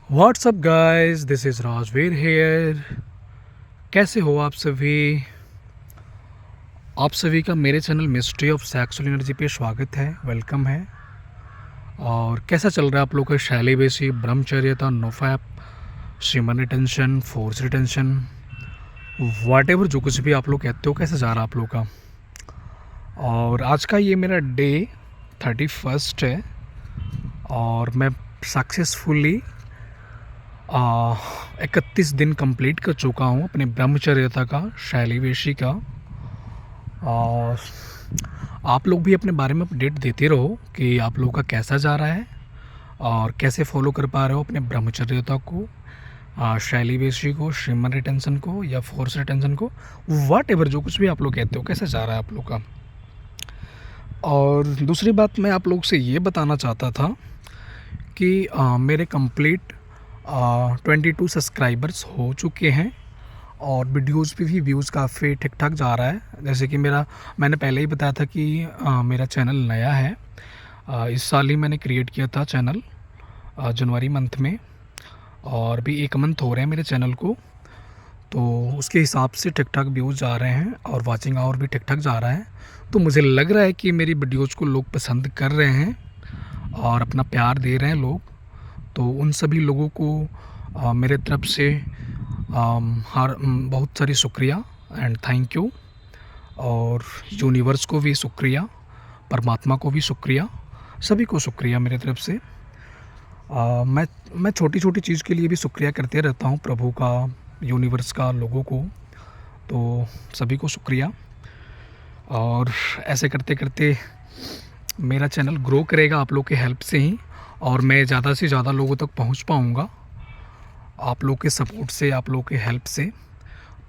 WhatsApp guys, this is Rajveer here. कैसे हो आप सभी का मेरे channel mystery of sexual energy पे स्वागत है, वेलकम है। और कैसा चल रहा है आप लोग का शैली बेसी, ब्रह्मचर्यता, नोफैप, श्रीमन रिटेंशन, फोर्स रिटेंशन, वाट एवर जो कुछ भी आप लोग कहते हो, कैसे जा रहा है आप लोग का। और आज का ये मेरा डे 31 है और मैं सक्सेसफुली 31 दिन कंप्लीट कर चुका हूँ अपने ब्रह्मचर्यता का, शैलीवेशी का। और आप लोग भी अपने बारे में अपडेट देते रहो कि आप लोगों का कैसा जा रहा है और कैसे फॉलो कर पा रहे हो अपने ब्रह्मचर्यता को, शैलीवेशी को, श्रीमन रिटेंशन को या फोर्स रिटेंशन को, वाट एवर जो कुछ भी आप लोग कहते हो, कैसे जा रहा है आप लोग का। और दूसरी बात मैं आप लोग से ये बताना चाहता था कि मेरे कंप्लीट 22 सब्सक्राइबर्स हो चुके हैं और वीडियोज़ पे भी व्यूज़ काफ़ी ठीक ठाक जा रहा है। जैसे कि मैंने पहले ही बताया था कि मेरा चैनल नया है। इस साल ही मैंने क्रिएट किया था चैनल, जनवरी मंथ में, और भी 1 मंथ हो रहे हैं मेरे चैनल को। तो उसके हिसाब से ठीक ठाक व्यूज़ जा रहे हैं और वाचिंग आवर भी ठीक ठाक जा रहा है। तो मुझे लग रहा है कि मेरी वीडियोज़ को लोग पसंद कर रहे हैं और अपना प्यार दे रहे हैं लोग। तो उन सभी लोगों को मेरे तरफ से बहुत सारी शुक्रिया एंड थैंक यू। और यूनिवर्स को भी शुक्रिया, परमात्मा को भी शुक्रिया, सभी को शुक्रिया मेरे तरफ से। मैं छोटी छोटी चीज़ के लिए भी शुक्रिया करते रहता हूँ, प्रभु का, यूनिवर्स का, लोगों को। तो सभी को शुक्रिया। और ऐसे करते करते मेरा चैनल ग्रो करेगा आप लोग के हेल्प से ही, और मैं ज़्यादा से ज़्यादा लोगों तक पहुंच पाऊंगा आप लोग के सपोर्ट से, आप लोग के हेल्प से।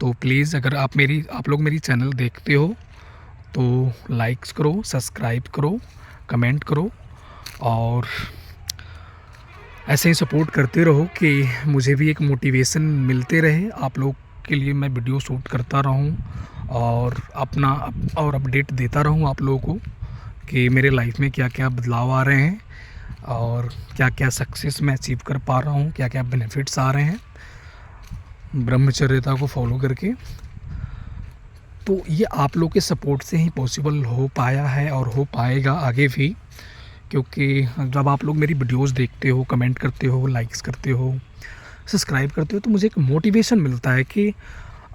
तो प्लीज़, अगर आप लोग मेरी चैनल देखते हो तो लाइक्स करो, सब्सक्राइब करो, कमेंट करो और ऐसे ही सपोर्ट करते रहो कि मुझे भी एक मोटिवेशन मिलते रहे। आप लोग के लिए मैं वीडियो शूट करता रहूं और अपडेट देता रहूं आप लोगों को कि मेरे लाइफ में क्या क्या बदलाव आ रहे हैं और क्या क्या सक्सेस मैं अचीव कर पा रहा हूँ, क्या क्या बेनिफिट्स आ रहे हैं ब्रह्मचर्यता को फॉलो करके। तो ये आप लोग के सपोर्ट से ही पॉसिबल हो पाया है और हो पाएगा आगे भी, क्योंकि जब आप लोग मेरी वीडियोस देखते हो, कमेंट करते हो, लाइक्स करते हो, सब्सक्राइब करते हो, तो मुझे एक मोटिवेशन मिलता है कि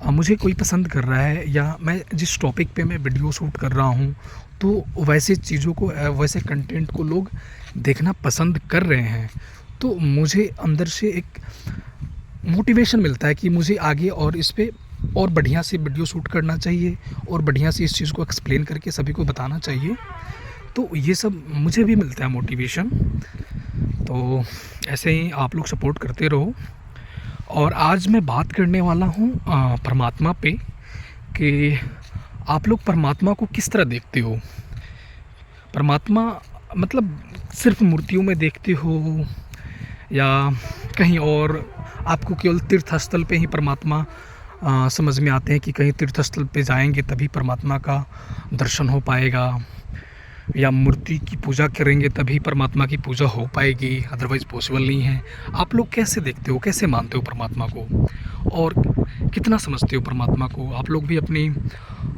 मुझे कोई पसंद कर रहा है, या मैं जिस टॉपिक पे मैं वीडियो शूट कर रहा हूँ तो वैसे चीज़ों को, वैसे कंटेंट को लोग देखना पसंद कर रहे हैं। तो मुझे अंदर से एक मोटिवेशन मिलता है कि मुझे आगे और इस पे और बढ़िया से वीडियो शूट करना चाहिए और बढ़िया से इस चीज़ को एक्सप्लेन करके सभी को बताना चाहिए। तो ये सब मुझे भी मिलता है मोटिवेशन। तो ऐसे ही आप लोग सपोर्ट करते रहो। और आज मैं बात करने वाला हूँ परमात्मा पे, कि आप लोग परमात्मा को किस तरह देखते हो। परमात्मा मतलब सिर्फ मूर्तियों में देखते हो या कहीं और आपको केवल तीर्थ स्थल पे ही परमात्मा समझ में आते हैं कि कहीं तीर्थ स्थल पे जाएंगे तभी परमात्मा का दर्शन हो पाएगा, या मूर्ति की पूजा करेंगे तभी परमात्मा की पूजा हो पाएगी, अदरवाइज़ पॉसिबल नहीं है। आप लोग कैसे देखते हो, कैसे मानते हो परमात्मा को, और कितना समझते हो परमात्मा को। आप लोग भी अपनी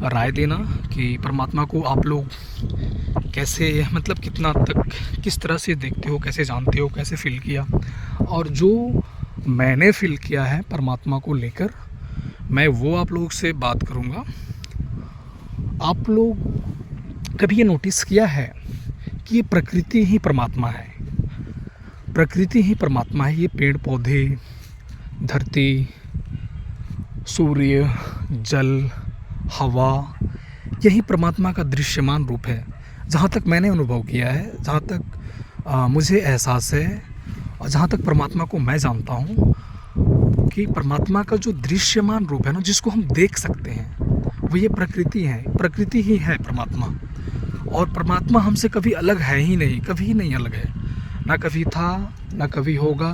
राय देना कि परमात्मा को आप लोग कैसे, मतलब कितना तक, किस तरह से देखते हो, कैसे जानते हो, कैसे फील किया। और जो मैंने फील किया है परमात्मा को लेकर, मैं वो आप लोगों से बात करूँगा। आप लोग कभी ये नोटिस किया है कि ये प्रकृति ही परमात्मा है, प्रकृति ही परमात्मा है। ये पेड़ पौधे, धरती, सूर्य, जल, हवा, यही परमात्मा का दृश्यमान रूप है। जहाँ तक मैंने अनुभव किया है, जहाँ तक मुझे एहसास है, और जहाँ तक परमात्मा को मैं जानता हूँ, कि परमात्मा का जो दृश्यमान रूप है ना, जिसको हम देख सकते हैं, वो ये प्रकृति है। प्रकृति ही है परमात्मा। और परमात्मा हमसे कभी अलग है ही नहीं, कभी नहीं अलग है, ना कभी था, ना कभी होगा,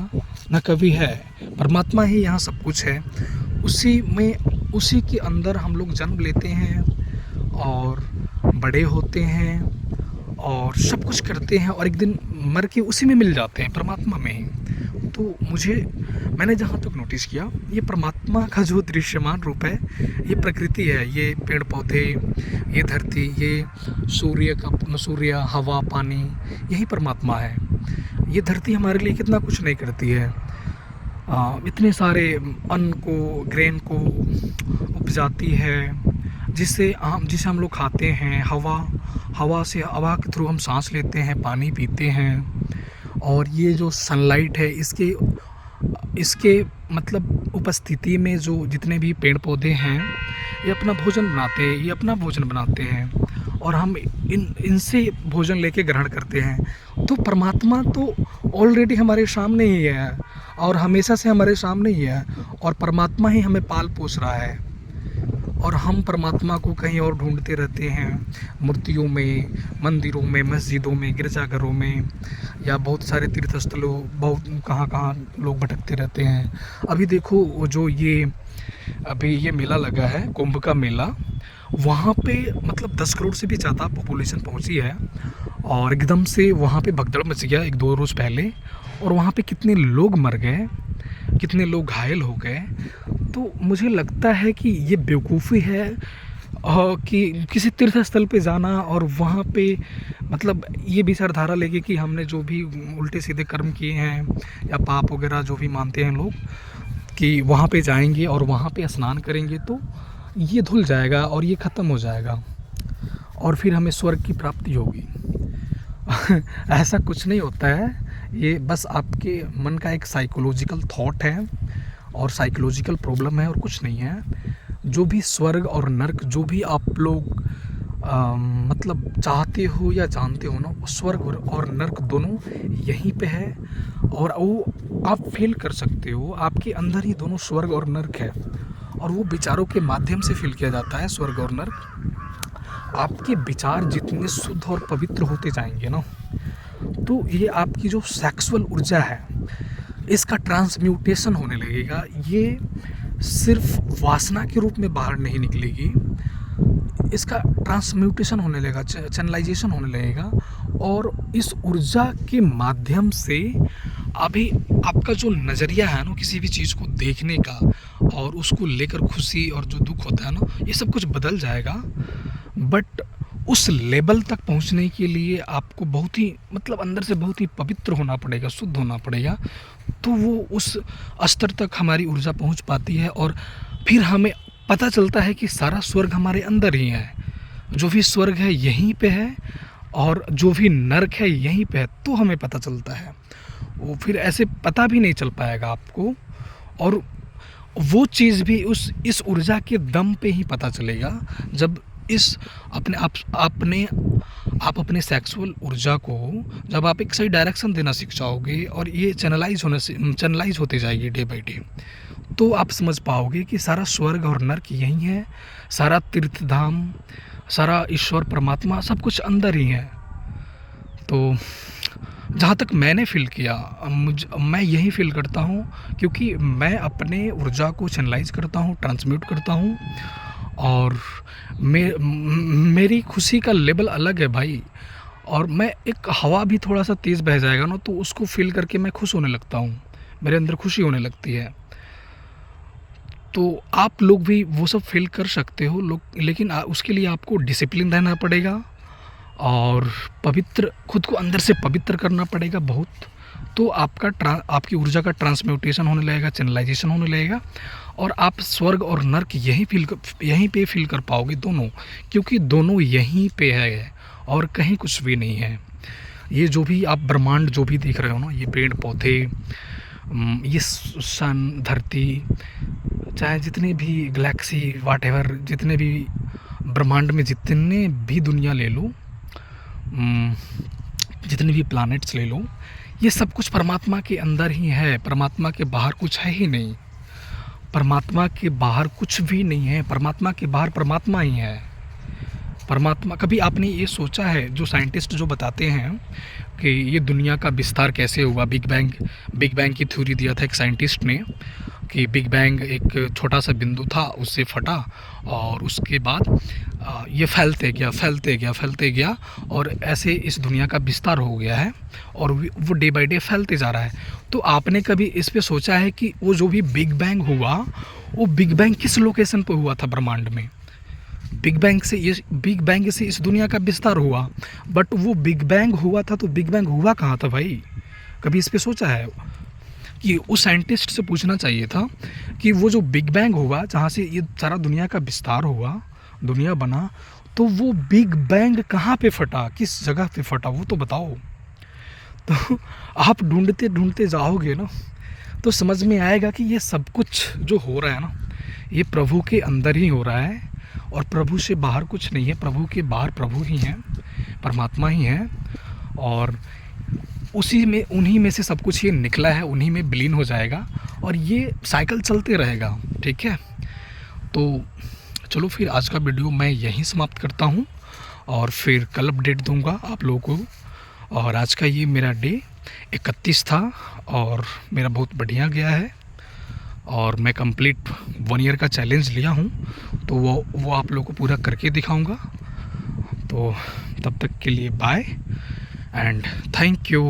ना कभी है। परमात्मा ही यहाँ सब कुछ है। उसी में, उसी के अंदर हम लोग जन्म लेते हैं और बड़े होते हैं और सब कुछ करते हैं, और एक दिन मर के उसी में मिल जाते हैं, परमात्मा में ही। तो मैंने जहाँ तक नोटिस किया, ये परमात्मा का जो दृश्यमान रूप है, ये प्रकृति है, ये पेड़ पौधे, ये धरती, ये सूर्य, हवा, पानी, यही परमात्मा है। ये धरती हमारे लिए कितना कुछ नहीं करती है। इतने सारे अन्न को, ग्रेन को उपजाती है, जिसे हम लोग खाते हैं। हवा के थ्रू हम सांस लेते हैं, पानी पीते हैं। और ये जो सनलाइट है, इसके मतलब उपस्थिति में जो जितने भी पेड़ पौधे हैं, ये अपना भोजन बनाते हैं और हम इनसे भोजन लेके ग्रहण करते हैं। तो परमात्मा तो ऑलरेडी हमारे सामने ही है और हमेशा से हमारे सामने ही है, और परमात्मा ही हमें पाल पोस रहा है। और हम परमात्मा को कहीं और ढूंढते रहते हैं, मूर्तियों में, मंदिरों में, मस्जिदों में, गिरजाघरों में, या बहुत सारे तीर्थ स्थलों, बहुत कहाँ लोग भटकते रहते हैं। अभी देखो, अभी ये मेला लगा है, कुंभ का मेला, वहाँ पे मतलब 10 करोड़ से भी ज़्यादा पॉपुलेशन पहुँची है, और एकदम से वहाँ पे भगदड़ मच गया 1-2 रोज़ पहले, और वहाँ पे कितने लोग मर गए, कितने लोग घायल हो गए। तो मुझे लगता है कि ये बेवकूफ़ी है कि किसी तीर्थ स्थल पे जाना और वहाँ पे मतलब ये विचारधारा लेके कि हमने जो भी उल्टे सीधे कर्म किए हैं या पाप वगैरह जो भी मानते हैं लोग, कि वहाँ पे जाएंगे और वहाँ पे स्नान करेंगे तो ये धुल जाएगा और ये ख़त्म हो जाएगा और फिर हमें स्वर्ग की प्राप्ति होगी। ऐसा कुछ नहीं होता है, ये बस आपके मन का एक साइकोलॉजिकल थॉट है और साइकोलॉजिकल प्रॉब्लम है, और कुछ नहीं है। जो भी स्वर्ग और नर्क, जो भी आप लोग मतलब चाहते हो या जानते हो ना, स्वर्ग और नर्क दोनों यहीं पे है, और वो आप फील कर सकते हो। आपके अंदर ही दोनों स्वर्ग और नर्क है, और वो विचारों के माध्यम से फील किया जाता है स्वर्ग और नर्क। आपके विचार जितने शुद्ध और पवित्र होते जाएंगे ना, तो ये आपकी जो सेक्सुअल ऊर्जा है, इसका ट्रांसम्यूटेशन होने लगेगा। ये सिर्फ वासना के रूप में बाहर नहीं निकलेगी, इसका ट्रांसम्यूटेशन होने लगेगा, चैनलाइजेशन होने लगेगा, और इस ऊर्जा के माध्यम से अभी आपका जो नज़रिया है ना किसी भी चीज़ को देखने का, और उसको लेकर खुशी और जो दुख होता है ना, ये सब कुछ बदल जाएगा। बट उस लेवल तक पहुंचने के लिए आपको बहुत ही मतलब अंदर से बहुत ही पवित्र होना पड़ेगा, शुद्ध होना पड़ेगा, तो वो उस स्तर तक हमारी ऊर्जा पहुंच पाती है, और फिर हमें पता चलता है कि सारा स्वर्ग हमारे अंदर ही है। जो भी स्वर्ग है यहीं पे है, और जो भी नर्क है यहीं पे है, तो हमें पता चलता है। वो फिर ऐसे पता भी नहीं चल पाएगा आपको, और वो चीज़ भी इस ऊर्जा के दम पे ही पता चलेगा, जब आप अपने सेक्सुअल ऊर्जा को जब आप एक सही डायरेक्शन देना सीख जाओगे, और ये चैनलाइज होते जाएगी डे बाई डे, तो आप समझ पाओगे कि सारा स्वर्ग और नर्क यही है, सारा तीर्थ धाम, सारा ईश्वर परमात्मा सब कुछ अंदर ही है। तो जहाँ तक मैंने फील किया, मैं यही फील करता हूँ, क्योंकि मैं अपने ऊर्जा को चैनलाइज करता हूँ, ट्रांसम्यूट करता हूँ, और मेरी खुशी का लेवल अलग है भाई। और मैं एक हवा भी थोड़ा सा तेज़ बह जाएगा ना, तो उसको फील करके मैं खुश होने लगता हूँ, मेरे अंदर खुशी होने लगती है। तो आप लोग भी वो सब फील कर सकते हो लेकिन उसके लिए आपको डिसिप्लिन रहना पड़ेगा, और खुद को अंदर से पवित्र करना पड़ेगा बहुत। तो आपकी ऊर्जा का ट्रांसम्यूटेशन होने लगेगा, चैनलाइजेशन होने लगेगा, और आप स्वर्ग और नर्क यहीं पे फील कर पाओगे दोनों, क्योंकि दोनों यहीं पे है और कहीं कुछ भी नहीं है। ये जो भी आप ब्रह्मांड जो भी देख रहे हो ना, ये पेड़ पौधे, ये सन, धरती, चाहे जितने भी गैलेक्सी व्हाटएवर, जितने भी ब्रह्मांड में जितने भी दुनिया ले लो, जितने भी प्लैनेट्स ले लो, ये सब कुछ परमात्मा के अंदर ही है, परमात्मा के बाहर कुछ है ही नहीं। परमात्मा के बाहर कुछ भी नहीं है, परमात्मा के बाहर परमात्मा ही है। परमात्मा, कभी आपने ये सोचा है, जो साइंटिस्ट जो बताते हैं कि ये दुनिया का विस्तार कैसे हुआ, बिग बैंग की थ्योरी दिया था एक साइंटिस्ट ने, कि बिग बैंग एक छोटा सा बिंदु था, उससे फटा, और उसके बाद ये फैलते गया और ऐसे इस दुनिया का विस्तार हो गया है और वो डे बाय डे फैलते जा रहा है। तो आपने कभी इस पे सोचा है कि वो जो भी बिग बैंग हुआ, वो बिग बैंग किस लोकेशन पे हुआ था ब्रह्मांड में? बिग बैंग से इस दुनिया का विस्तार हुआ, बट वो बिग बैंग हुआ था तो बिग बैंग हुआ कहाँ था भाई? कभी इस पे सोचा है? कि उस साइंटिस्ट से पूछना चाहिए था कि वो जो बिग बैंग हुआ जहाँ से ये सारा दुनिया का विस्तार हुआ, दुनिया बना, तो वो बिग बैंग कहाँ पे फटा, किस जगह पे फटा, वो तो बताओ। तो आप ढूंढते ढूंढते जाओगे ना तो समझ में आएगा कि ये सब कुछ जो हो रहा है ना, ये प्रभु के अंदर ही हो रहा है और प्रभु से बाहर कुछ नहीं है। प्रभु के बाहर प्रभु ही हैं, परमात्मा ही हैं और उसी में, उन्हीं में से सब कुछ ये निकला है, उन्हीं में विलीन हो जाएगा और ये साइकिल चलते रहेगा। ठीक है, तो चलो फिर आज का वीडियो मैं यहीं समाप्त करता हूँ और फिर कल अपडेट दूंगा आप लोगों को। और आज का ये मेरा डे 31 था और मेरा बहुत बढ़िया गया है और मैं कंप्लीट 1 ईयर का चैलेंज लिया हूँ, तो वो आप लोगों को पूरा करके दिखाऊंगा। तो तब तक के लिए बाय एंड थैंक यू।